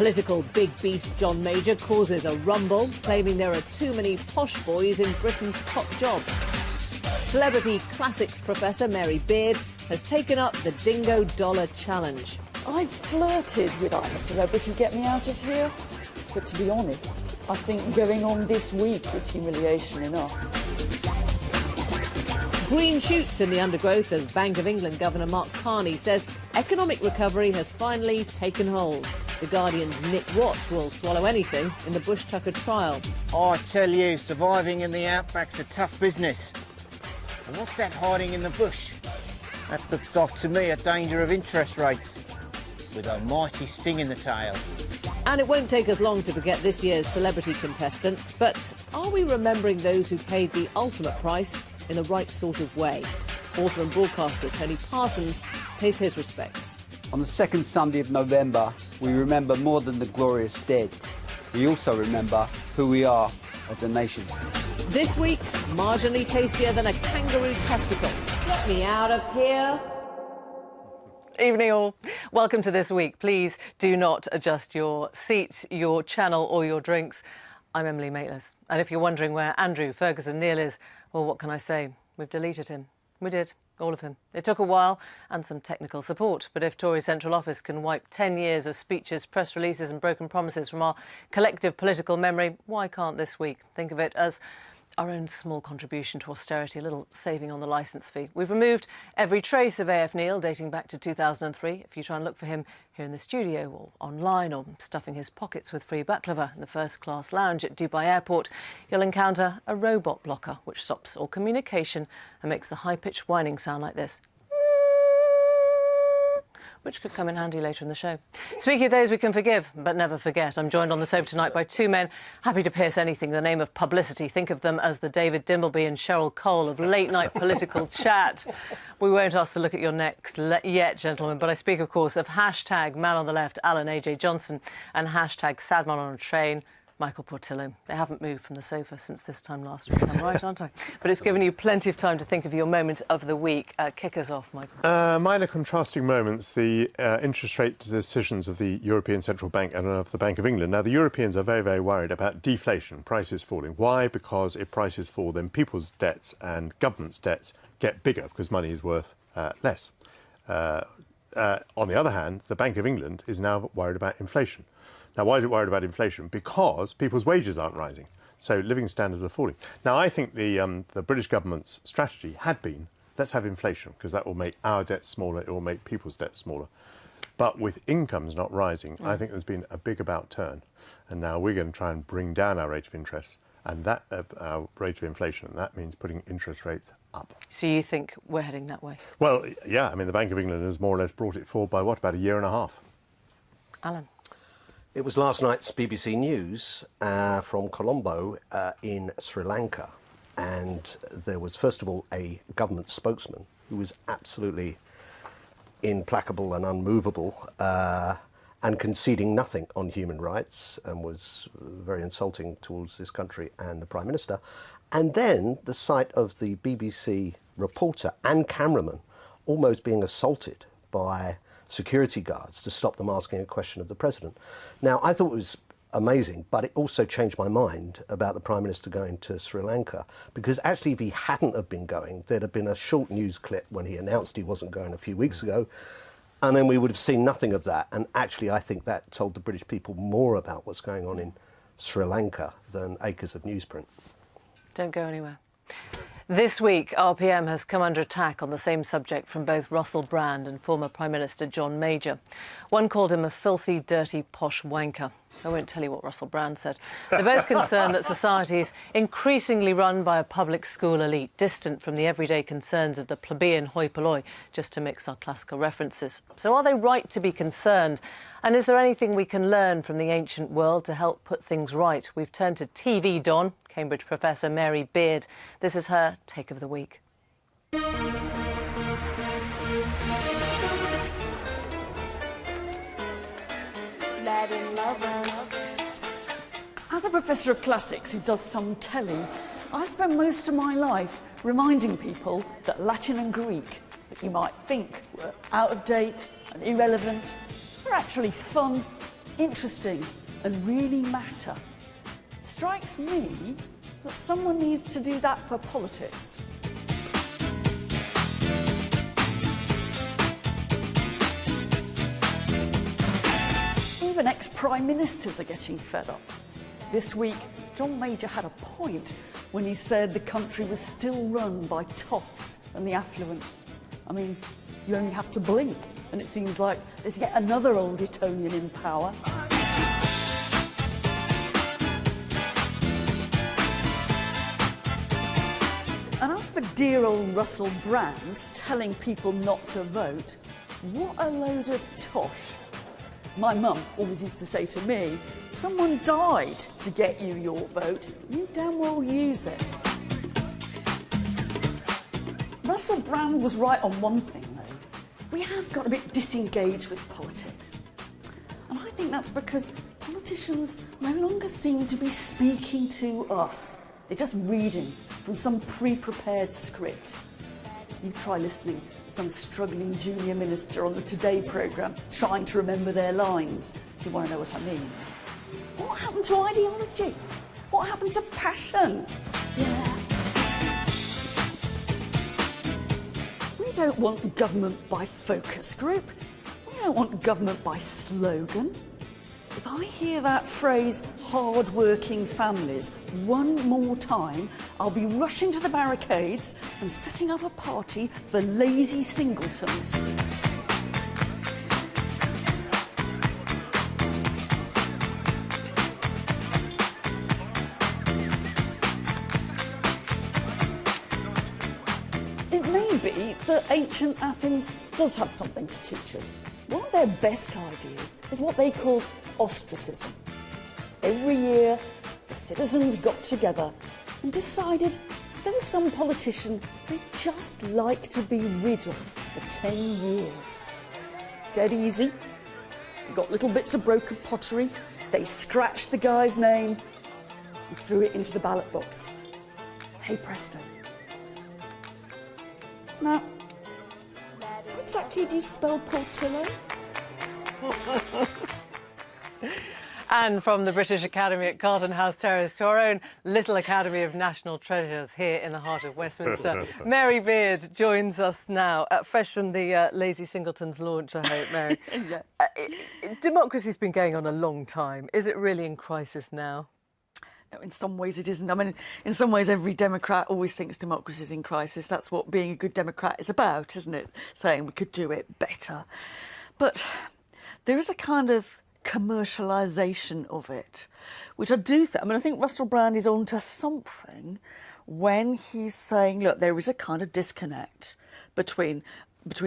Political big beast John Major causes a rumble, claiming there are too many posh boys in Britain's top jobs. Celebrity classics professor Mary Beard has taken up the Dingo Dollar Challenge. I flirted with I'm a Celebrity, get me out of here. But to be honest, I think going on this week is humiliation enough. Green shoots in the undergrowth as Bank of England Governor Mark Carney says economic recovery has finally taken hold. The Guardian's Nick Watts will swallow anything in the Bush Tucker trial. I tell you, surviving in the outback's a tough business. And what's that hiding in the bush? That looks like to me a danger of interest rates, with a mighty sting in the tail. And it won't take us long to forget this year's celebrity contestants, but are we remembering those who paid the ultimate price in the right sort of way? Author and broadcaster Tony Parsons pays his respects. On the second Sunday of November, we remember more than the glorious dead. We also remember who we are as a nation. This week, marginally tastier than a kangaroo testicle. Get me out of here. Evening all. Welcome to This Week. Please do not adjust your seats, your channel or your drinks. I'm Emily Maitlis. And if you're wondering where Andrew Ferguson Neil is, well, what can I say? We've deleted him. We did. All of him. It took a while and some technical support, but if Tory Central Office can wipe 10 years of speeches, press releases and broken promises from our collective political memory, why can't This Week think of it as our own small contribution to austerity, a little saving on the licence fee? We've removed every trace of AF Neil dating back to 2003. If you try and look for him here in the studio or online or stuffing his pockets with free baklava in the first-class lounge at Dubai Airport, you'll encounter a robot blocker which stops all communication and makes the high-pitched whining sound like this, which could come in handy later in the show. Speaking of those we can forgive but never forget, I'm joined on the sofa tonight by two men happy to pierce anything in the name of publicity. Think of them as the David Dimbleby and Cheryl Cole of late-night political chat. We won't ask to look at your necks yet, gentlemen, but I speak, of course, of hashtag Man on the Left, Alan A.J. Johnson, and hashtag Sadman on a Train, Michael Portillo. They haven't moved from the sofa since this time last week. I'm right, aren't I? But it's given you plenty of time to think of your moment of the week. Kick us off, Michael. Mine are contrasting moments, the interest rate decisions of the European Central Bank and of the Bank of England. Now, the Europeans are very, very worried about deflation, prices falling. Why? Because if prices fall, then people's debts and governments' debts get bigger because money is worth less. On the other hand, the Bank of England is now worried about inflation. Now, why is it worried about inflation? Because people's wages aren't rising, so living standards are falling. Now, I think the British government's strategy had been, let's have inflation, because that will make our debt smaller, it will make people's debt smaller. But with incomes not rising, I think there's been a big about turn. And now we're going to try and bring down our rate of interest, and that our rate of inflation, and that means putting interest rates up. So you think we're heading that way? Well, yeah, I mean, the Bank of England has more or less brought it forward by, what, about a year and a half? Alan? It was last night's BBC News from Colombo in Sri Lanka, and there was, first of all, a government spokesman who was absolutely implacable and unmovable and conceding nothing on human rights, and was very insulting towards this country and the Prime Minister. And then the sight of the BBC reporter and cameraman almost being assaulted by security guards to stop them asking a question of the president. Now, I thought it was amazing, but it also changed my mind about the Prime Minister going to Sri Lanka, because actually if he hadn't have been going, there'd have been a short news clip when he announced he wasn't going a few weeks ago, and then we would have seen nothing of that. And actually I think that told the British people more about what's going on in Sri Lanka than acres of newsprint. Don't go anywhere. This week, RPM has come under attack on the same subject from both Russell Brand and former Prime Minister John Major. One called him a filthy, dirty, posh wanker. I won't tell you what Russell Brand said. They're both concerned that society is increasingly run by a public school elite, distant from the everyday concerns of the plebeian hoi polloi, just to mix our classical references. So are they right to be concerned? And is there anything we can learn from the ancient world to help put things right? We've turned to TV Don, Cambridge professor Mary Beard. This is her take of the week. As a professor of classics who does some telly, I spend most of my life reminding people that Latin and Greek, that you might think were out of date and irrelevant, are actually fun, interesting and really matter. It strikes me that someone needs to do that for politics. Even ex-prime ministers are getting fed up. This week, John Major had a point when he said the country was still run by toffs and the affluent. I mean, you only have to blink and it seems like there's yet another old Etonian in power. And as for dear old Russell Brand telling people not to vote, what a load of tosh. My mum always used to say to me, someone died to get you your vote, you damn well use it. Russell Brand was right on one thing though. We have got a bit disengaged with politics. And I think that's because politicians no longer seem to be speaking to us. They're just reading from some pre-prepared script. You try listening to some struggling junior minister on the Today programme trying to remember their lines, if you want to know what I mean. What happened to ideology? What happened to passion? Yeah. We don't want government by focus group. We don't want government by slogan. If I hear that phrase, hard-working families, one more time, I'll be rushing to the barricades and setting up a party for lazy singletons. It may be that ancient Athens does have something to teach us. One of their best ideas is what they call ostracism. Every year, the citizens got together and decided there was some politician they'd just like to be rid of for 10 years. Dead easy. They got little bits of broken pottery, they scratched the guy's name and threw it into the ballot box. Hey presto. Now, how exactly do you spell Portillo? And from the British Academy at Carlton House Terrace to our own little Academy of National Treasures here in the heart of Westminster, Mary Beard joins us now, fresh from the Lazy Singletons launch, I hope, Mary. Yeah. Democracy's been going on a long time. Is it really in crisis now? No, in some ways it isn't. I mean, in some ways every Democrat always thinks democracy's in crisis. That's what being a good Democrat is about, isn't it? Saying we could do it better. But there is a kind of commercialisation of it, which I do think... I mean, I think Russell Brand is onto something when he's saying, look, there is a kind of disconnect between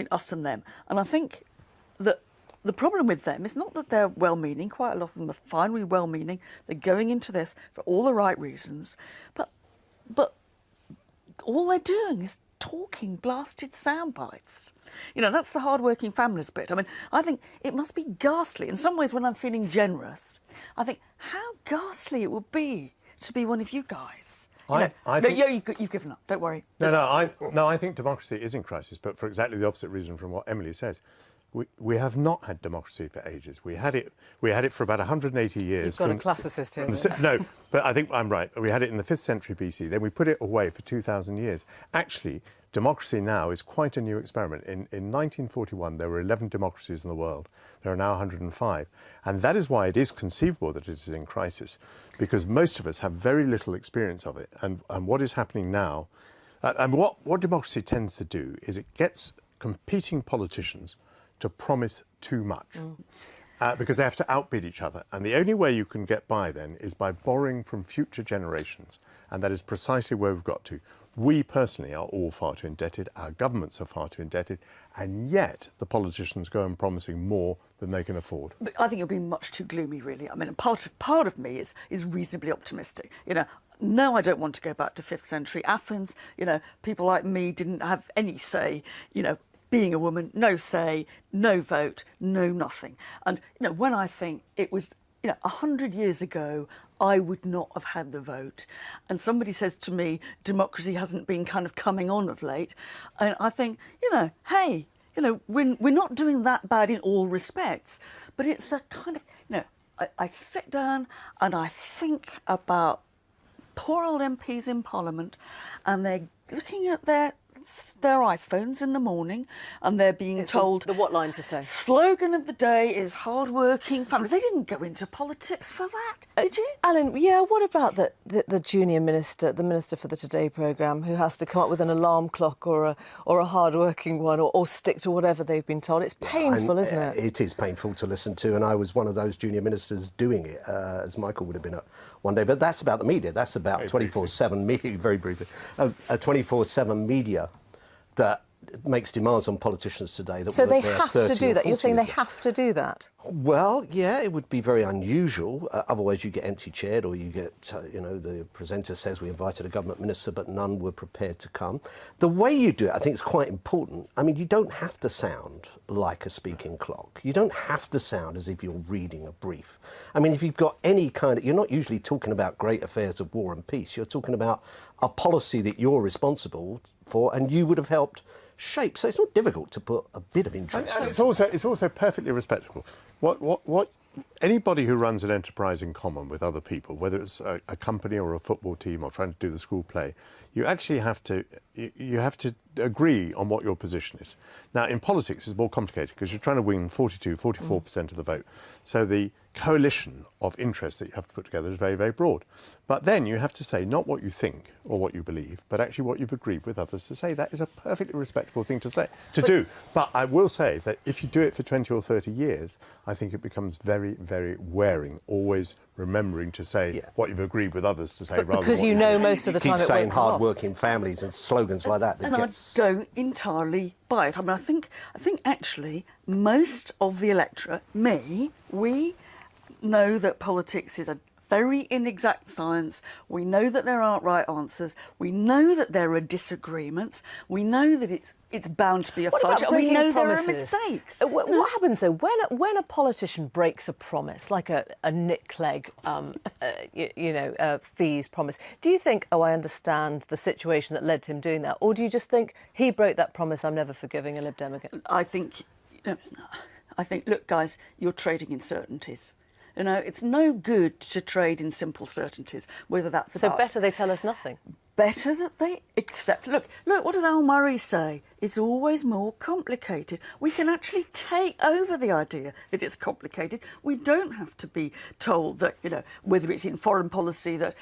us and them. And I think that the problem with them is not that they're well-meaning. Quite a lot of them are finely well-meaning. They're going into this for all the right reasons. But all they're doing is talking blasted sound bites. You know, that's the hard-working families bit. I mean, I think it must be ghastly. In some ways, when I'm feeling generous, I think how ghastly it would be to be one of you guys. You've given up. Don't worry. I think democracy is in crisis, but for exactly the opposite reason from what Emily says. We have not had democracy for ages. We had it for about 180 years. You've got a classicist here. No, but I think I'm right. We had it in the 5th century BC. Then we put it away for 2,000 years. Actually, democracy now is quite a new experiment. In 1941, there were 11 democracies in the world. There are now 105. And that is why it is conceivable that it is in crisis, because most of us have very little experience of it. And what is happening now, and what democracy tends to do is it gets competing politicians to promise too much because they have to outbid each other. And the only way you can get by then is by borrowing from future generations. And that is precisely where we've got to. We personally are all far too indebted. Our governments are far too indebted. And yet the politicians go on promising more than they can afford. But I think you're being much too gloomy, really. I mean, part of me is reasonably optimistic. You know, no, I don't want to go back to 5th century Athens. You know, people like me didn't have any say, you know, being a woman, no say, no vote, no nothing. And, you know, when I think it was, you know, 100 years ago, I would not have had the vote. And somebody says to me, democracy hasn't been kind of coming on of late. And I think, you know, hey, you know, we're not doing that bad in all respects. But it's that kind of, you know, I sit down and I think about poor old MPs in Parliament, and they're looking at their iPhones in the morning, and they're being told the what line to say? Slogan of the day is hard-working family. They didn't go into politics for that, did you? Alan, yeah, what about the junior minister, the Minister for the Today programme, who has to come up with an alarm clock or a hard-working one, or stick to whatever they've been told? It's painful, isn't it? It is painful to listen to, and I was one of those junior ministers doing it, as Michael would have been at one day. But that's about the media. That's about 24/7 media, very briefly. 24/7 media that makes demands on politicians today. So they have to do that? You're saying they have to do that? Well, yeah, it would be very unusual. Otherwise, you get empty-chaired, or you get, the presenter says we invited a government minister, but none were prepared to come. The way you do it, I think, is quite important. I mean, you don't have to sound like a speaking clock. You don't have to sound as if you're reading a brief. I mean, if you've got any kind of... You're not usually talking about great affairs of war and peace. You're talking about a policy that you're responsible for and you would have helped shape. So it's not difficult to put a bit of interest. And it's also perfectly respectable. What anybody who runs an enterprise in common with other people, whether it's a company or a football team or trying to do the school play, you actually have to agree on what your position is. Now, in politics, it's more complicated because you're trying to win 44% of the vote. So the coalition of interests that you have to put together is very, very broad. But then you have to say not what you think or what you believe, but actually what you've agreed with others to say. That is a perfectly respectable thing to do. But I will say that if you do it for 20 or 30 years, I think it becomes very, very wearing, always remembering to say what you've agreed with others to say, rather than because most of the time keep it saying won't come off. hard-working families and slogans like that. And I don't entirely buy it. I mean, I think actually most of the electorate, we know that politics is a very inexact science. We know that there aren't right answers. We know that there are disagreements. We know that it's bound to be a fudge. And we know there are mistakes. What happens though when a politician breaks a promise, like a Nick Clegg, fees promise? Do you think, I understand the situation that led to him doing that, or do you just think he broke that promise? I'm never forgiving a Lib Dem again. I think, look, guys, you're trading in certainties. It's no good to trade in simple certainties, whether that's about... So better they tell us nothing? Better that they accept... Look, what does Al Murray say? It's always more complicated. We can actually take over the idea that it's complicated. We don't have to be told that, whether it's in foreign policy that,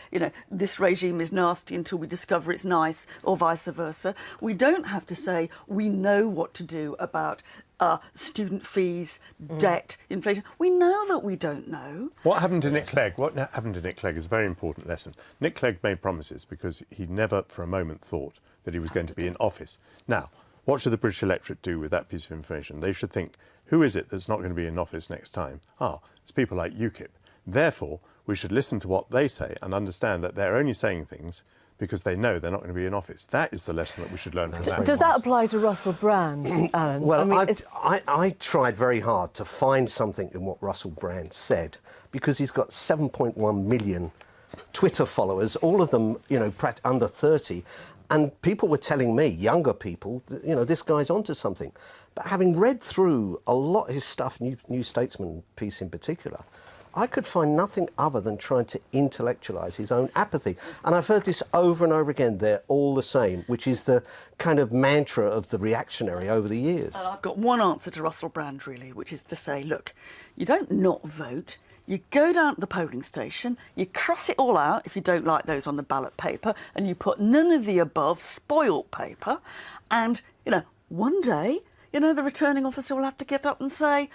this regime is nasty until we discover it's nice, or vice versa. We don't have to say we know what to do about student fees, debt, inflation. We know that we don't know. What happened to Nick Clegg? What happened to Nick Clegg is a very important lesson. Nick Clegg made promises because he never for a moment thought that he was going to be in office. Now, what should the British electorate do with that piece of information? They should think, who is it that's not going to be in office next time? It's people like UKIP. Therefore, we should listen to what they say and understand that they're only saying things because they know they're not going to be in office. That is the lesson that we should learn from that. Does that apply to Russell Brand, Alan? Well, I tried very hard to find something in what Russell Brand said, because he's got 7.1 million Twitter followers, all of them, under 30, and people were telling me, younger people, this guy's onto something. But having read through a lot of his stuff, New Statesman piece in particular, I could find nothing other than trying to intellectualise his own apathy. And I've heard this over and over again, they're all the same, which is the kind of mantra of the reactionary over the years. I've got one answer to Russell Brand, really, which is to say, look, you don't not vote. You go down to the polling station, you cross it all out if you don't like those on the ballot paper, and you put none of the above spoilt paper. And, one day, the returning officer will have to get up and say,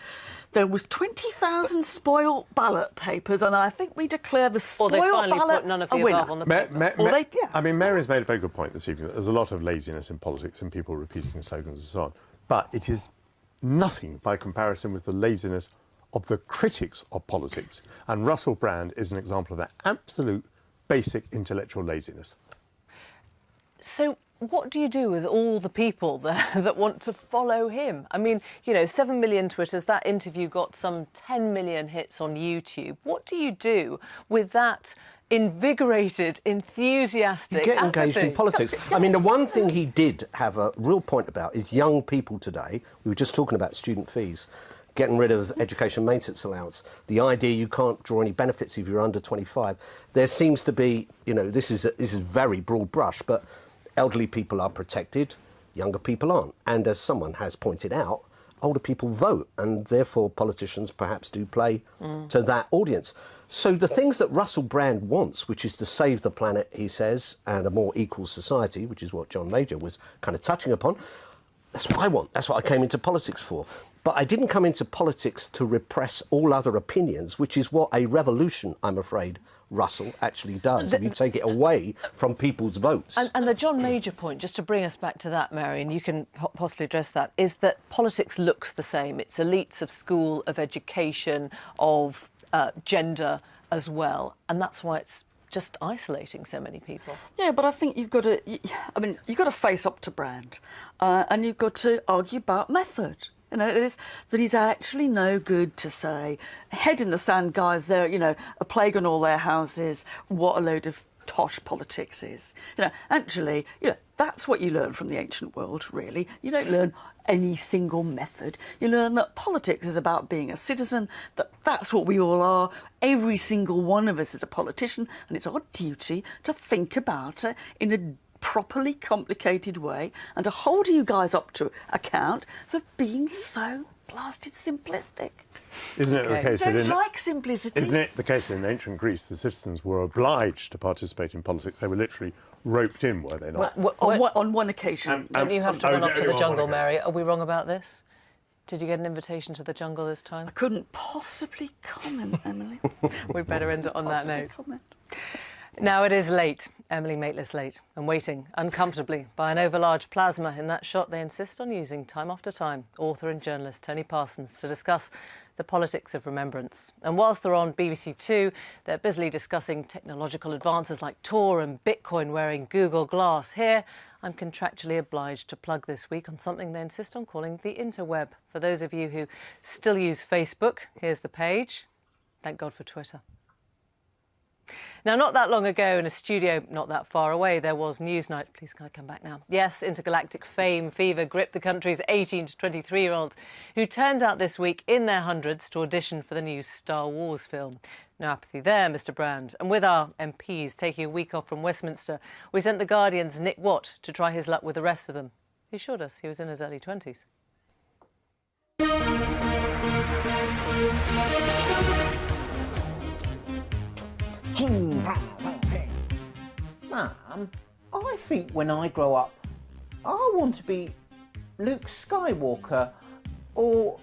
there was 20,000 spoilt ballot papers, and I think we declare the spoilt ballot a winner. Or they finally put none of the above on the paper. Mary's made a very good point this evening. There's a lot of laziness in politics and people repeating slogans and so on. But it is nothing by comparison with the laziness of the critics of politics. And Russell Brand is an example of that absolute basic intellectual laziness. So what do you do with all the people there that want to follow him? I mean, 7 million Twitters, that interview got some 10 million hits on YouTube. What do you do with that invigorated, enthusiastic You get engaged in politics. I mean, the one thing he did have a real point about is young people today, we were just talking about student fees, getting rid of education maintenance allowance, the idea you can't draw any benefits if you're under 25. There seems to be, you know, this is very broad brush, but elderly people are protected, younger people aren't. And as someone has pointed out, older people vote, and therefore politicians perhaps do play to that audience. So the things that Russell Brand wants, which is to save the planet, he says, and a more equal society, which is what John Major was kind of touching upon, that's what I want. That's what I came into politics for. But I didn't come into politics to repress all other opinions, which is what a revolution, I'm afraid, Russell, actually does, if you take it away from people's votes. And the John Major point, just to bring us back to that, Mary, and you can possibly address that, is that politics looks the same. It's elites of school, of education, of gender as well, and that's why it's just isolating so many people. Yeah, but I think you've got to, you've got to face up to Brand, and you've got to argue about method. You know, that he's actually no good to say, head in the sand, guys, they're, you know, a plague on all their houses, what a load of tosh politics is. You know, actually, you know, that's what you learn from the ancient world, really. You don't learn any single method. You learn that politics is about being a citizen, that's what we all are. Every single one of us is a politician, and it's our duty to think about it in a properly complicated way and to hold you guys up to account for being so blasted simplistic. Isn't it the case I that don't like simplicity. Isn't it the case that in ancient Greece the citizens were obliged to participate in politics? They were literally roped in, were they not? On one occasion. Don't you have to run off to the jungle, Mary? Are we wrong about this? Did you get an invitation to the jungle this time? I couldn't possibly comment, Emily. We'd better end it on that note. Comment. Now it is late, Emily Maitlis late, and waiting uncomfortably by an overlarge plasma. In that shot they insist on using time after time author and journalist Tony Parsons to discuss the politics of remembrance. And whilst they're on BBC Two, they're busily discussing technological advances like Tor and Bitcoin wearing Google Glass. Here, I'm contractually obliged to plug this week on something they insist on calling the interweb. For those of you who still use Facebook, here's the page. Thank God for Twitter. Now, not that long ago, in a studio not that far away, there was Newsnight. Please, can I come back now? Yes, intergalactic fame fever gripped the country's 18 to 23-year-olds who turned out this week in their hundreds to audition for the new Star Wars film. No apathy there, Mr Brand. And with our MPs taking a week off from Westminster, we sent The Guardian's Nick Watt to try his luck with the rest of them. He assured us he was in his early 20s. Mum, I think when I grow up, I want to be Luke Skywalker, or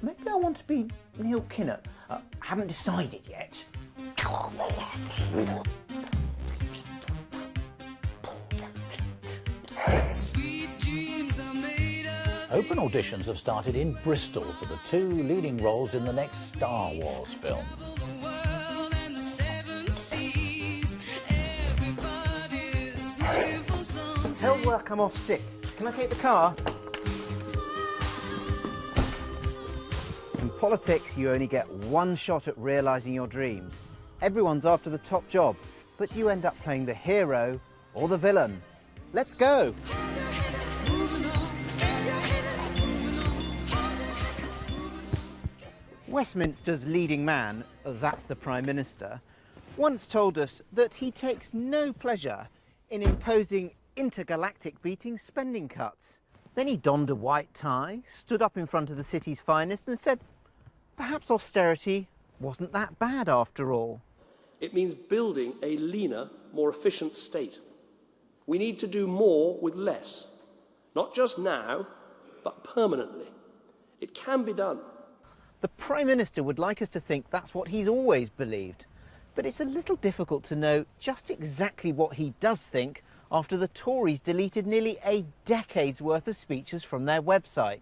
maybe I want to be Neil Kinnock. Haven't decided yet. Open auditions have started in Bristol for the 2 leading roles in the next Star Wars film. Tell work I'm off sick. Can I take the car? In politics, you only get one shot at realising your dreams. Everyone's after the top job, but you end up playing the hero or the villain. Let's go! Westminster's leading man, that's the Prime Minister, once told us that he takes no pleasure in imposing intergalactic beating spending cuts. Then he donned a white tie, stood up in front of the city's finest and said, perhaps austerity wasn't that bad after all. It means building a leaner, more efficient state. We need to do more with less, not just now, but permanently. It can be done. The Prime Minister would like us to think that's what he's always believed, but it's a little difficult to know just exactly what he does think after the Tories deleted nearly a decade's worth of speeches from their website.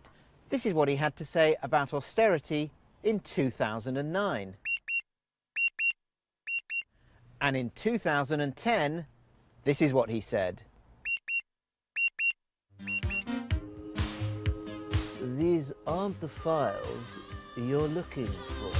This is what he had to say about austerity in 2009. And in 2010, this is what he said. These aren't the files you're looking for.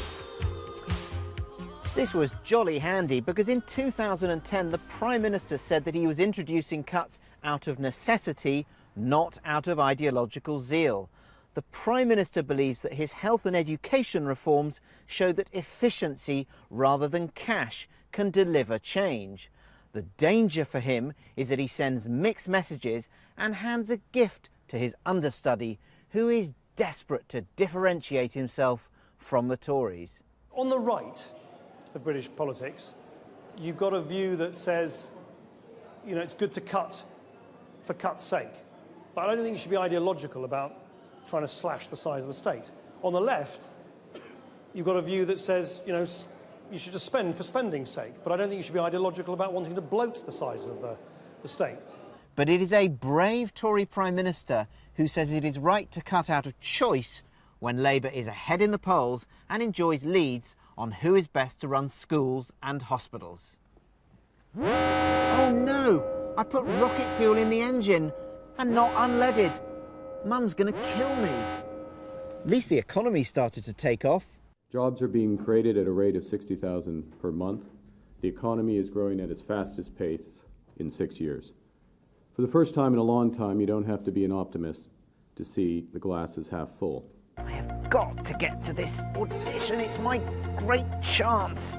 This was jolly handy because in 2010 the Prime Minister said that he was introducing cuts out of necessity, not out of ideological zeal. the Prime Minister believes that his health and education reforms show that efficiency rather than cash can deliver change. The danger for him is that he sends mixed messages and hands a gift to his understudy, who is desperate to differentiate himself from the Tories. On the right of British politics, you've got a view that says, you know, it's good to cut for cut's sake. But I don't think you should be ideological about trying to slash the size of the state. On the left, you've got a view that says, you know, you should just spend for spending's sake. But I don't think you should be ideological about wanting to bloat the size of the state. But it is a brave Tory Prime Minister who says it is right to cut out of choice when Labour is ahead in the polls and enjoys leads on who is best to run schools and hospitals. Oh no! I put rocket fuel in the engine and not unleaded. Mum's gonna kill me. At least the economy started to take off. Jobs are being created at a rate of 60,000 per month. The economy is growing at its fastest pace in 6 years. For the first time in a long time, you don't have to be an optimist to see the glass is half full. I have got to get to this audition. It's my great chance.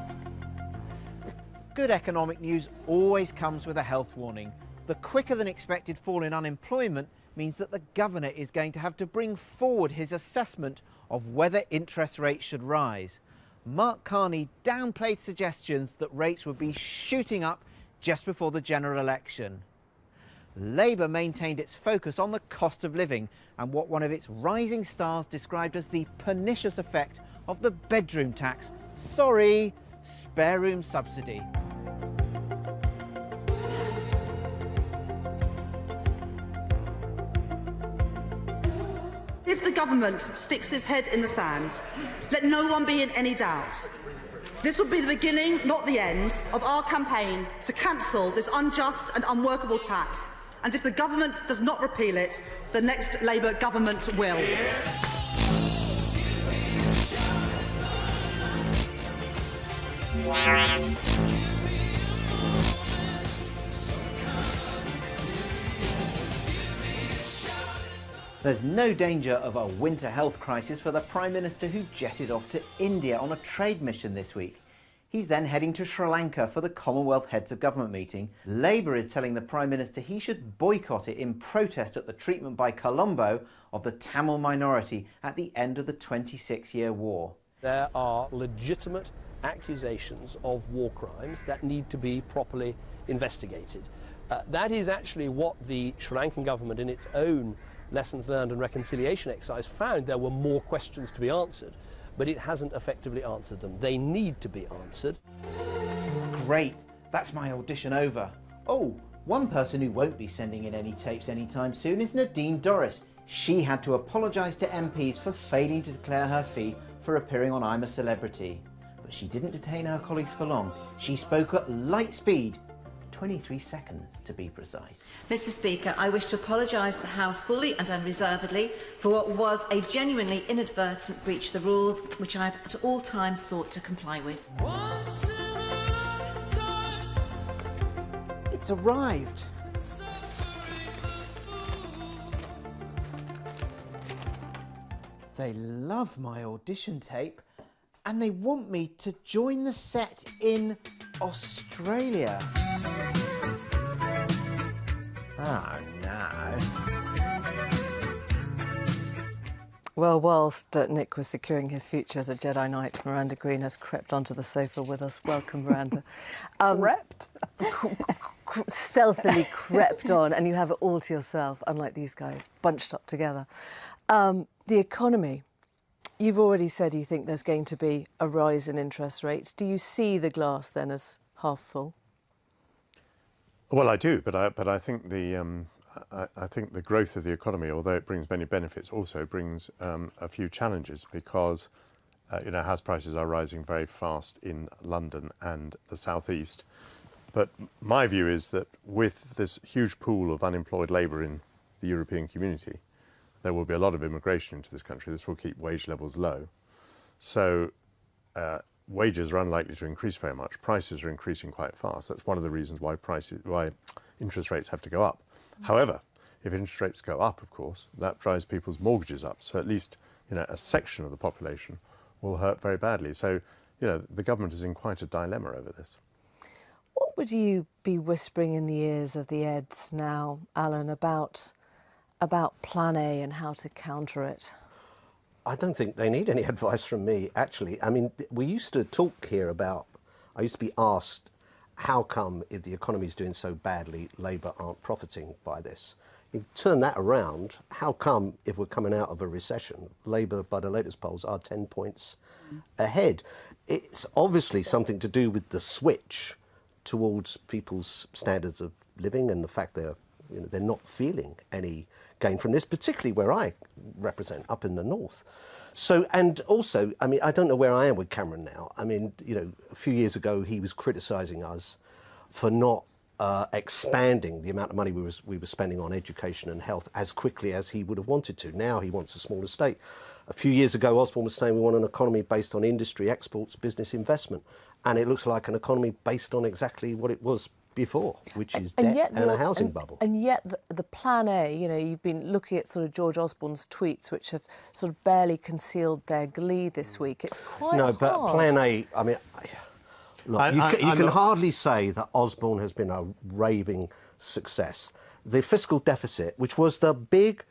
Good economic news always comes with a health warning. The quicker than expected fall in unemployment means that the governor is going to have to bring forward his assessment of whether interest rates should rise. Mark Carney downplayed suggestions that rates would be shooting up just before the general election. Labour maintained its focus on the cost of living and what one of its rising stars described as the pernicious effect of the bedroom tax. Sorry, spare room subsidy. If the government sticks its head in the sand, let no one be in any doubt. This will be the beginning, not the end, of our campaign to cancel this unjust and unworkable tax. And if the government does not repeal it, the next Labour government will. There's no danger of a winter health crisis for the Prime Minister who jetted off to India on a trade mission this week. He's then heading to Sri Lanka for the Commonwealth Heads of Government meeting. Labour is telling the Prime Minister he should boycott it in protest at the treatment by Colombo of the Tamil minority at the end of the 26-year war. There are legitimate accusations of war crimes that need to be properly investigated. That is actually what the Sri Lankan government in its own Lessons Learned and Reconciliation exercise found. There were more questions to be answered, but it hasn't effectively answered them. They need to be answered. Great, that's my audition over. Oh, one person who won't be sending in any tapes anytime soon is Nadine Dorris. She had to apologise to MPs for failing to declare her fee for appearing on I'm a Celebrity. But she didn't detain her colleagues for long. She spoke at light speed, 23 seconds to be precise. Mr Speaker, I wish to apologise to the House fully and unreservedly for what was a genuinely inadvertent breach of the rules which I have at all times sought to comply with. It's arrived. They love my audition tape and they want me to join the set in Australia. Oh no. Well, whilst Nick was securing his future as a Jedi Knight, Miranda Green has crept onto the sofa with us. Welcome, Miranda. Crept? Stealthily crept on, and you have it all to yourself, unlike these guys, bunched up together. The economy. You've already said you think there's going to be a rise in interest rates. Do you see the glass then as half full? Well, I do, but I think I think the growth of the economy, although it brings many benefits, also brings a few challenges because you know, house prices are rising very fast in London and the southeast. But my view is that with this huge pool of unemployed labour in the European community, there will be a lot of immigration into this country. This will keep wage levels low. So wages are unlikely to increase very much. Prices are increasing quite fast. That's one of the reasons why interest rates have to go up. However, if interest rates go up, of course, that drives people's mortgages up. So at least, a section of the population will hurt very badly. So, the government is in quite a dilemma over this. What would you be whispering in the ears of the Eds now, Alan, about Plan A and how to counter it? I don't think they need any advice from me, actually. I mean, we used to talk here about, I used to be asked, how come if the economy is doing so badly, Labour aren't profiting by this? You turn that around, how come if we're coming out of a recession, Labour, by the latest polls, are 10 points ahead? It's obviously something to do with the switch towards people's standards of living and the fact they're not feeling any gain from this, particularly where I represent, up in the north. So, and also, I mean, I don't know where I am with Cameron now. I mean, a few years ago he was criticising us for not expanding the amount of money we were spending on education and health as quickly as he would have wanted to. Now he wants a smaller state. A few years ago, Osborne was saying we want an economy based on industry, exports, business investment. And it looks like an economy based on exactly what it was before, which is debt and a housing bubble. And yet the Plan A, you've been looking at sort of George Osborne's tweets, which have sort of barely concealed their glee this week. It's quite hard. But Plan A, I mean, look, you can hardly say that Osborne has been a raving success. The fiscal deficit, which was the big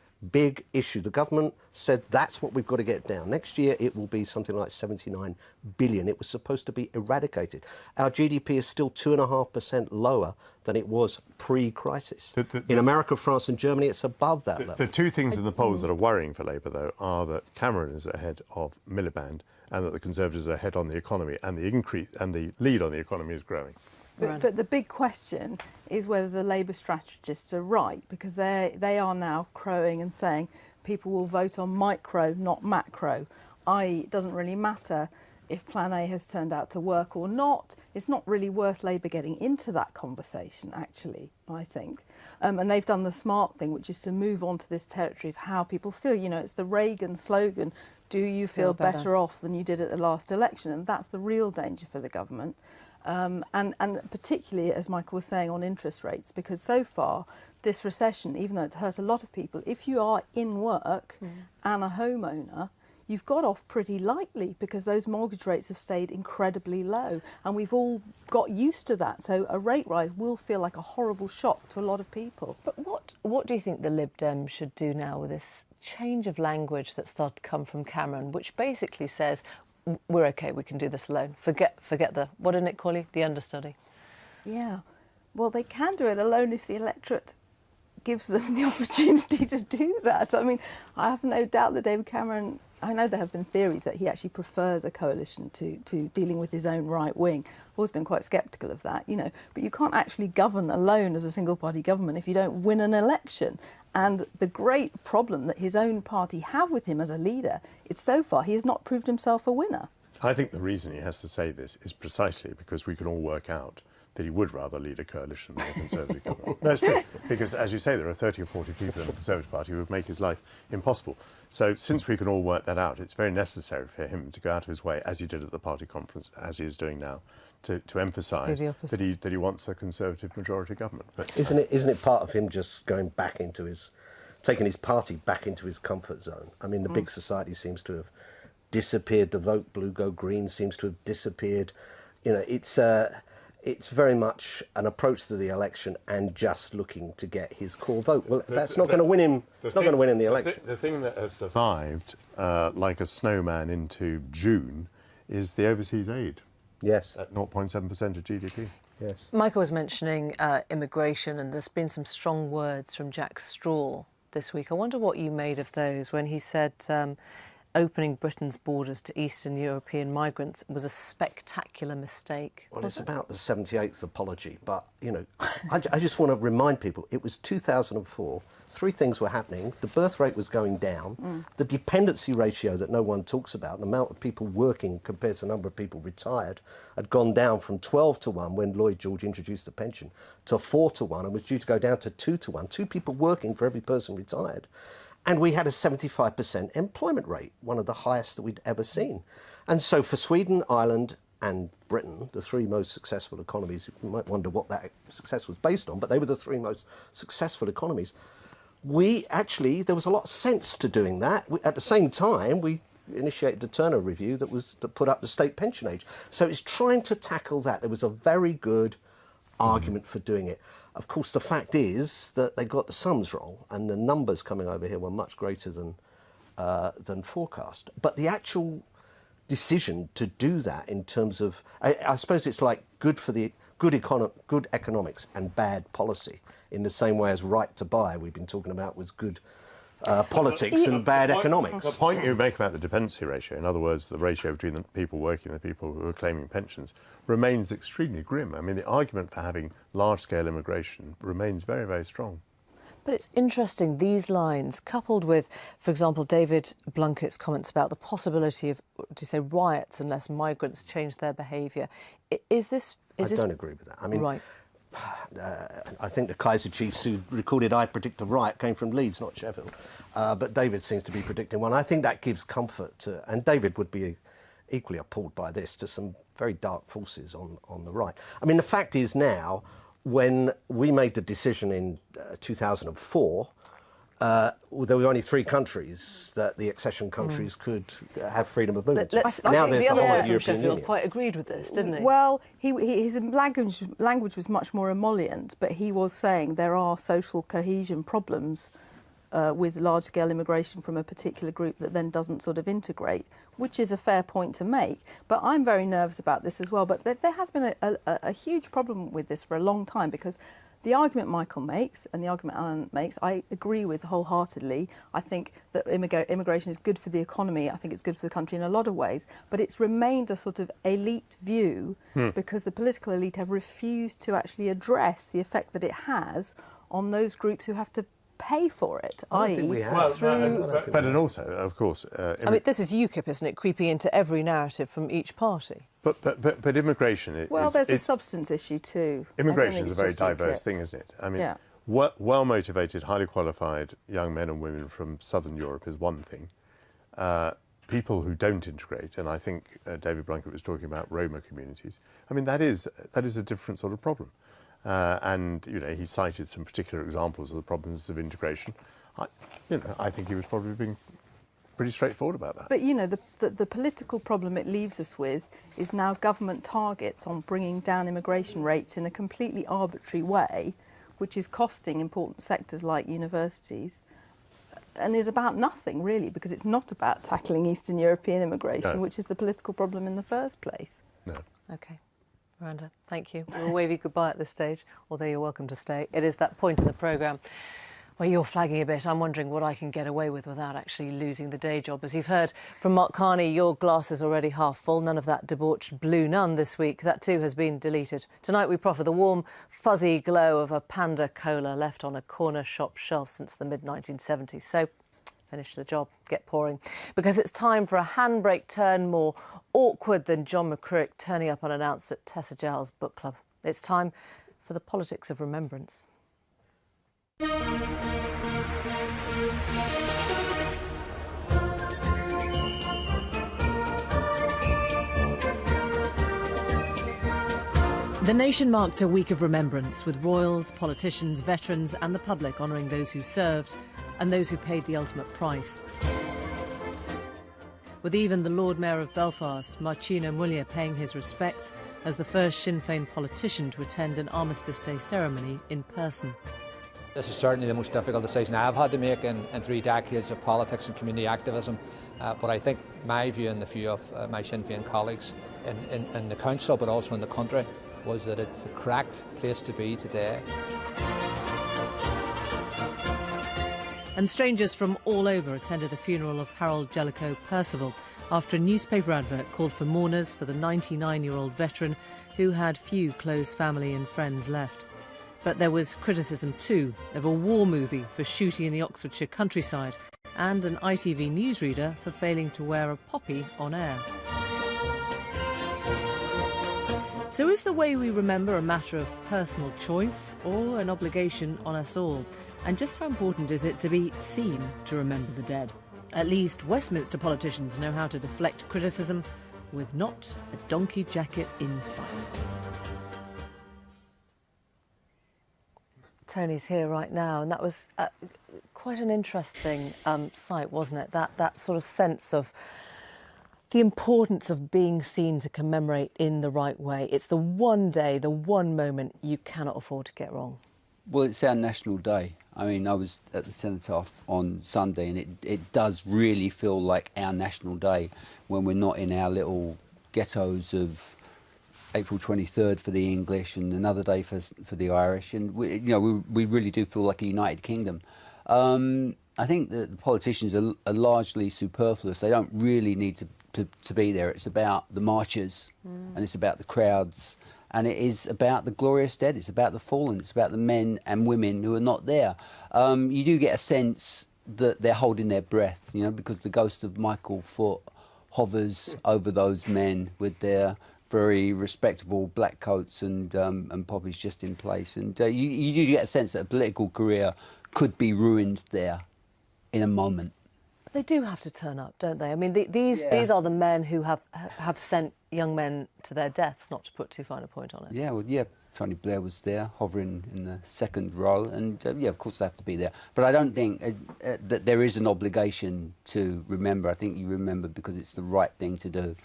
issue, the government said that's what we've got to get down. Next year it will be something like 79 billion. It was supposed to be eradicated. Our GDP is still 2.5% lower than it was pre-crisis. In America, France and Germany, it's above that level. The two things in the polls that are worrying for Labour, though, are that Cameron is ahead of Miliband and that the Conservatives are ahead on the economy, and the increase and the lead on the economy is growing. But the big question is whether the Labour strategists are right, because they are now crowing and saying people will vote on micro, not macro. It doesn't really matter if Plan A has turned out to work or not. It's not really worth Labour getting into that conversation, actually, I think. And they've done the smart thing, which is to move on to this territory of how people feel. It's the Reagan slogan, do you feel better off than you did at the last election? And that's the real danger for the government. And particularly, as Michael was saying, on interest rates, because so far this recession, even though it's hurt a lot of people, if you are in work and a homeowner, you've got off pretty lightly because those mortgage rates have stayed incredibly low, and we've all got used to that. So a rate rise will feel like a horrible shock to a lot of people. But what do you think the Lib Dems should do now with this change of language that started to come from Cameron, which basically says, we're OK, we can do this alone. Forget the, what did Nick call you? The understudy. Yeah. Well, they can do it alone if the electorate gives them the opportunity to do that. I mean, I have no doubt that David Cameron, I know there have been theories that he actually prefers a coalition to dealing with his own right wing. I've always been quite sceptical of that, But you can't actually govern alone as a single-party government if you don't win an election. And the great problem that his own party have with him as a leader is so far he has not proved himself a winner. I think the reason he has to say this is precisely because we can all work out that he would rather lead a coalition than a Conservative government. No, it's true, because as you say, there are 30 or 40 people in the Conservative Party who would make his life impossible. So since we can all work that out, it's very necessary for him to go out of his way, as he did at the party conference, as he is doing now, to emphasise that he wants a Conservative majority government. But isn't it part of him just going back into taking his party back into his comfort zone? I mean, the big society seems to have disappeared. The vote blue, go green seems to have disappeared. It's very much an approach to the election and just looking to get his core vote. Well, that's not going to win him. It's not going to win him the election. The thing that has survived, like a snowman into June, is the overseas aid. Yes. At 0.7% of GDP. Yes. Michael was mentioning immigration, and there's been some strong words from Jack Straw this week. I wonder what you made of those when he said opening Britain's borders to Eastern European migrants was a spectacular mistake. Well, it's about the 78th apology, but, I just want to remind people, it was 2004, three things were happening. The birth rate was going down, the dependency ratio that no one talks about, the amount of people working compared to the number of people retired, had gone down from 12 to 1 when Lloyd George introduced the pension, to 4 to 1, and was due to go down to 2 to 1, 2 people working for every person retired. And we had a 75% employment rate, one of the highest that we'd ever seen. And so for Sweden, Ireland and Britain, the three most successful economies, you might wonder what that success was based on, but they were the three most successful economies. there was a lot of sense to doing that. At the same time, we initiated the Turner Review that put up the state pension age. So it's trying to tackle that. There was a very good argument for doing it. Of course, the fact is that they got the sums wrong, and the numbers coming over here were much greater than forecast. But the actual decision to do that, in terms of, I suppose it's like good economics and bad policy, in the same way as right to buy we've been talking about was good politics and bad economics. The point you make about the dependency ratio, in other words, the ratio between the people working and the people who are claiming pensions, remains extremely grim. I mean, the argument for having large-scale immigration remains very, very strong. But it's interesting, these lines, coupled with, for example, David Blunkett's comments about the possibility of, riots unless migrants change their behaviour. I don't agree with that. I mean, right. I think the Kaiser Chiefs who recorded "I Predict a Riot" came from Leeds, not Sheffield. But David seems to be predicting one. I think that gives comfort to, and David would be equally appalled by this, to some very dark forces on the right. I mean, the fact is now, when we made the decision in 2004, there were only 3 countries that the accession countries could have freedom of movement. Now there's the whole of the European Union. Quite agreed with this, didn't he? Well, his language was much more emollient, but he was saying there are social cohesion problems with large-scale immigration from a particular group that then doesn't sort of integrate, which is a fair point to make. But I'm very nervous about this as well. But there has been a huge problem with this for a long time, because the argument Michael makes and the argument Alan makes, I agree with wholeheartedly. I think that immigration is good for the economy. I think it's good for the country in a lot of ways. But it's remained a sort of elite view because the political elite have refused to actually address the effect that it has on those groups who have to pay for it. I don't think we have. But also, of course... I mean, this is UKIP, isn't it, creeping into every narrative from each party? But immigration... Well, there's a substance issue too. Immigration is a very diverse thing, isn't it? I mean, well-motivated, highly qualified young men and women from southern Europe is one thing. People who don't integrate, and I think David Blunkett was talking about Roma communities, I mean, that is a different sort of problem. And, he cited some particular examples of the problems of integration. I think he was probably being pretty straightforward about that. But, the political problem it leaves us with is now government targets on bringing down immigration rates in a completely arbitrary way, which is costing important sectors like universities, and is about nothing, really, because it's not about tackling Eastern European immigration, which is the political problem in the first place. No. OK. Miranda, thank you. We'll wave you goodbye at this stage, although you're welcome to stay. It is that point in the programme where you're flagging a bit. I'm wondering what I can get away with without actually losing the day job. As you've heard from Mark Carney, your glass is already half full. None of that debauched blue nun this week. That too has been deleted. Tonight we proffer the warm, fuzzy glow of a Panda Cola left on a corner shop shelf since the mid-1970s. So finish the job, get pouring, because it's time for a handbrake turn more awkward than John McCrick turning up unannounced at Tessa Giles' book club. It's time for the politics of remembrance. The nation marked a week of remembrance, with royals, politicians, veterans and the public honouring those who served and those who paid the ultimate price. With even the Lord Mayor of Belfast, Marcina Mulia, paying his respects as the first Sinn Féin politician to attend an Armistice Day ceremony in person. This is certainly the most difficult decision I've had to make in 3 decades of politics and community activism. But I think my view and the view of my Sinn Féin colleagues in the council, but also in the country, was that it's the correct place to be today. And strangers from all over attended the funeral of Harold Jellicoe Percival after a newspaper advert called for mourners for the 99-year-old veteran who had few close family and friends left. But there was criticism too of a war movie for shooting in the Oxfordshire countryside and an ITV newsreader for failing to wear a poppy on air. So is the way we remember a matter of personal choice or an obligation on us all? And just how important is it to be seen to remember the dead? At least Westminster politicians know how to deflect criticism with not a donkey jacket in sight. Tony's here right now, and that was quite an interesting sight, wasn't it? That sort of sense of the importance of being seen to commemorate in the right way. It's the one day, the one moment you cannot afford to get wrong. Well, it's our national day. I mean, I was at the Cenotaph on Sunday, and it does really feel like our national day when we're not in our little ghettos of April 23rd for the English and another day for the Irish, and we really do feel like a united kingdom. I think that the politicians are largely superfluous. They don't really need to be there. It's about the marchers, and it's about the crowds, and it is about the glorious dead. It's about the fallen. It's about the men and women who are not there. You do get a sense that they're holding their breath, because the ghost of Michael Foot hovers over those men with their very respectable black coats and poppies just in place. And you do get a sense that a political career could be ruined there in a moment. They do have to turn up, don't they? I mean, these are the men who have sent young men to their deaths, not to put too fine a point on it. Yeah, well, yeah, Tony Blair was there, hovering in the second row, and yeah, of course they have to be there. But I don't think that there is an obligation to remember. I think you remember because it's the right thing to do,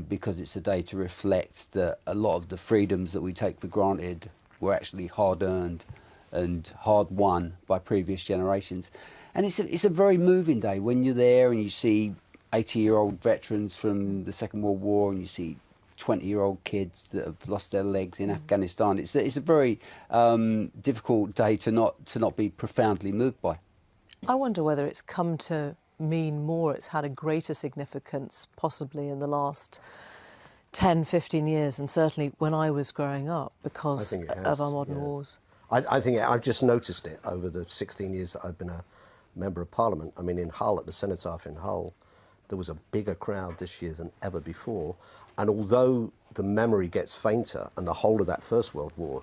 because it's a day to reflect that a lot of the freedoms that we take for granted were actually hard-earned and hard-won by previous generations. And it's a very moving day when you're there and you see 80-year-old veterans from the Second World War, and you see 20-year-old kids that have lost their legs in Afghanistan. It's a very difficult day to not be profoundly moved by. I wonder whether it's come to mean more, it's had a greater significance possibly in the last 10, 15 years, and certainly when I was growing up, because of our modern wars. I think I've just noticed it over the 16 years that I've been a Member of Parliament. I mean, in Hull, at the Cenotaph in Hull, there was a bigger crowd this year than ever before. And although the memory gets fainter and the whole of that First World War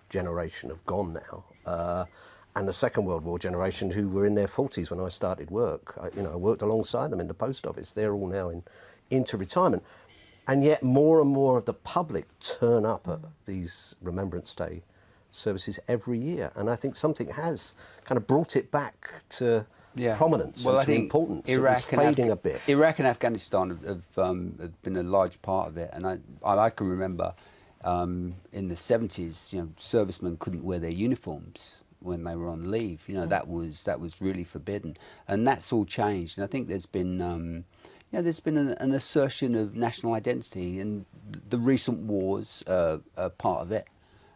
generation have gone now, and the Second World War generation who were in their 40s when I started work, I worked alongside them in the post office. They're all now into retirement. And yet more and more of the public turn up at these Remembrance Day services every year. And I think something has kind of brought it back to prominence and to importance. It's fading a bit. Iraq and Afghanistan have been a large part of it, and I can remember in the 70s, servicemen couldn't wear their uniforms when they were on leave. That was really forbidden, and that's all changed. And I think there's been an assertion of national identity, and the recent wars are part of it,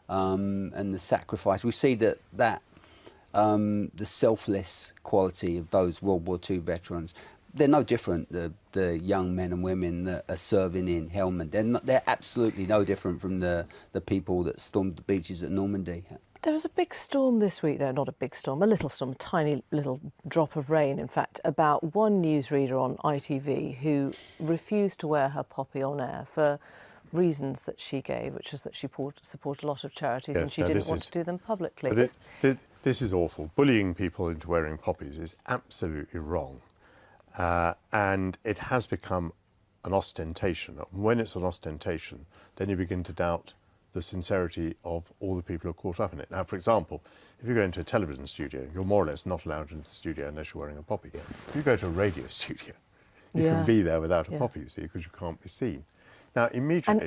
and the sacrifice. We see that the selfless quality of those World War II veterans, they're no different, the young men and women that are serving in Helmand. They're absolutely no different from the people that stormed the beaches at Normandy. There was a big storm this week, though, not a big storm, a little storm, a tiny little drop of rain, in fact, about one newsreader on ITV who refused to wear her poppy on air for reasons that she gave, which was that she supported a lot of charities and she didn't want to do them publicly. This is awful. Bullying people into wearing poppies is absolutely wrong. And it has become an ostentation. When it's an ostentation, then you begin to doubt the sincerity of all the people who are caught up in it. Now, for example, if you go into a television studio, you're more or less not allowed into the studio unless you're wearing a poppy. If you go to a radio studio, you can be there without a poppy, you see, because you can't be seen. Now, immediately...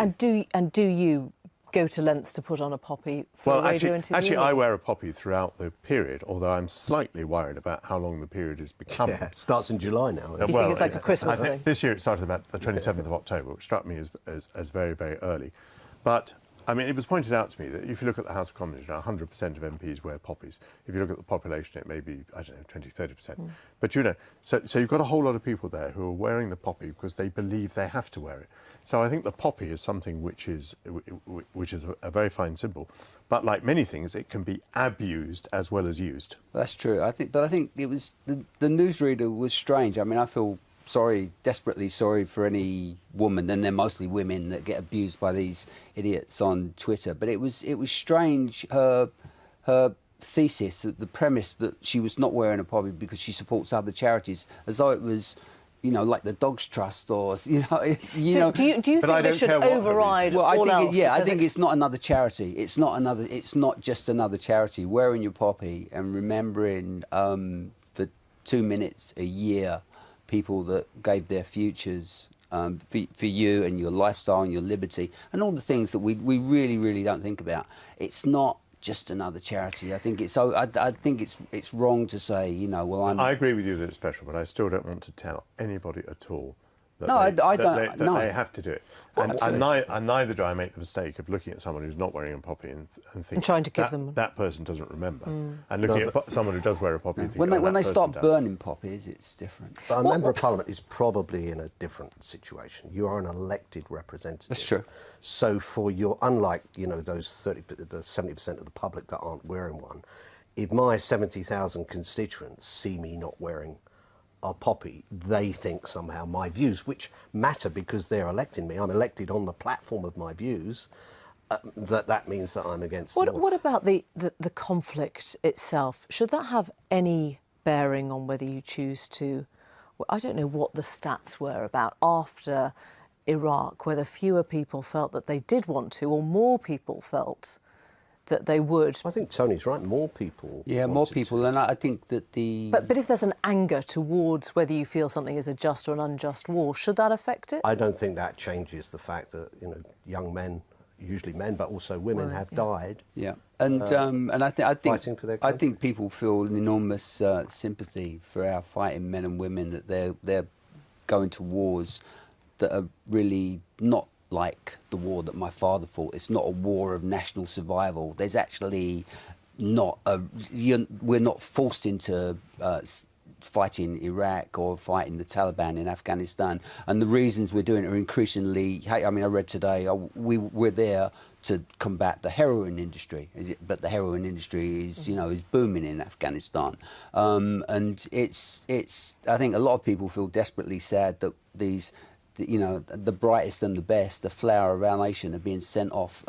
And do you go to lengths to put on a poppy for a radio interview? Actually, I wear a poppy throughout the period, although I'm slightly worried about how long the period is becoming. Yeah, it starts in July now. You think it's like a Christmas thing? This year it started about the 27th of October, which struck me as very, very early. But, I mean, it was pointed out to me that if you look at the House of Commons, 100% of MPs wear poppies. If you look at the population, it may be, I don't know, 20, 30%. But, so you've got a whole lot of people there who are wearing the poppy because they believe they have to wear it. So I think the poppy is something which is a very fine symbol. But like many things, it can be abused as well as used. That's true. I think it was the newsreader was strange. I mean, I feel desperately sorry for any woman, and they're mostly women that get abused by these idiots on Twitter. But it was strange, her thesis, the premise that she was not wearing a poppy because she supports other charities, as though it was you know, like the Dogs Trust, or do you So know? do you think they should override Well, I all think else? I think it's not another charity. It's not just another charity. Wearing your poppy and remembering for 2 minutes a year people that gave their futures for you and your lifestyle and your liberty and all the things that we really don't think about. It's not just another charity. I think it's it's wrong to say, you know, well, I agree with you that it's special, but I still don't want to tell anybody at all that they have to do it. And neither do I make the mistake of looking at someone who's not wearing a poppy and thinking and trying to give them that person doesn't remember, and looking at someone who does wear a poppy. When they start burning poppies, it's different. But a member of Parliament is probably in a different situation. You are an elected representative. That's true. So for your, unlike, you know, those 70% of the public that aren't wearing one, if my 70,000 constituents see me not wearing a poppy, they think somehow my views, which matter because they're electing me, I'm elected on the platform of my views, that means that I'm against the law. What about the conflict itself? Should that have any bearing on whether you choose to... Well, I don't know what the stats were about after Iraq, whether fewer people felt that they did want to, or more people felt that they would. I think Tony's right, more people. Yeah, more people, and I think that the... But if there's an anger towards whether you feel something is a just or an unjust war, should that affect it? I don't think that changes the fact that, you know, young men, usually men, but also women, have died. Yeah, and I think people feel an enormous sympathy for our fighting men and women, that they're going to wars that are really not like the war that my father fought. It's not a war of national survival. There's actually not we're not forced into fighting Iraq or fighting the Taliban in Afghanistan, and the reasons we're doing it are increasingly... I mean, I read today we're there to combat the heroin industry, but the heroin industry is, you know, is booming in Afghanistan, and it's I think a lot of people feel desperately sad that these, you know, the brightest and the best, the flower of our nation, are being sent off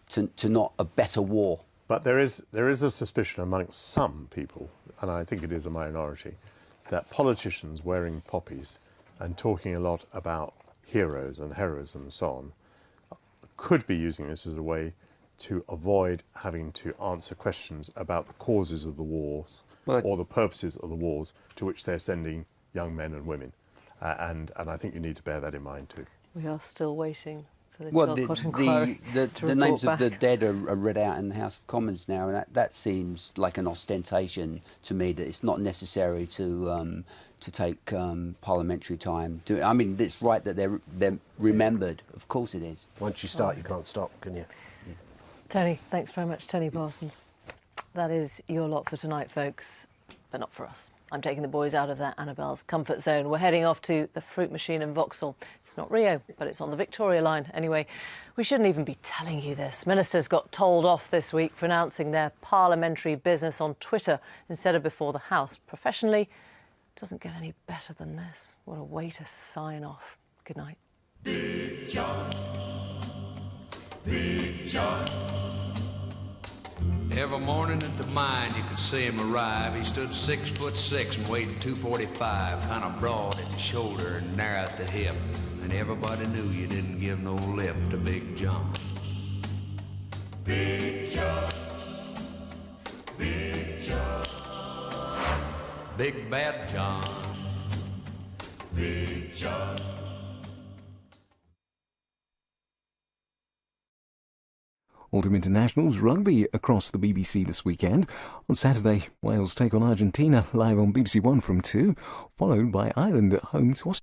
to not a better war. But there is a suspicion amongst some people, and I think it is a minority, that politicians wearing poppies and talking a lot about heroes and heroism and so on could be using this as a way to avoid having to answer questions about the causes of the wars or the purposes of the wars to which they're sending young men and women. And I think you need to bear that in mind too. We are still waiting for the Chilcot inquiry the names of the dead are read out in the House of Commons now, and that seems like an ostentation to me, that it's not necessary to take parliamentary time. I mean, it's right that they're remembered. Of course it is. Once you start, you can't stop, can you? Tony, thanks very much. Tony Parsons. That is your lot for tonight, folks, but not for us. I'm taking the boys out of their Annabelle's comfort zone. We're heading off to the Fruit Machine in Vauxhall. It's not Rio, but it's on the Victoria line. Anyway, we shouldn't even be telling you this. Ministers got told off this week for announcing their parliamentary business on Twitter instead of before the House. Professionally, it doesn't get any better than this. What a way to sign off. Good night. Big John. Big John. Every morning at the mine you could see him arrive. He stood 6'6" and weighed 245, kind of broad at the shoulder and narrow at the hip. And everybody knew you didn't give no lip to Big John. Big John. Big John. Big Bad John. Big John. Autumn Internationals rugby across the BBC this weekend. On Saturday, Wales take on Argentina live on BBC One from 2, followed by Ireland at home to Australia.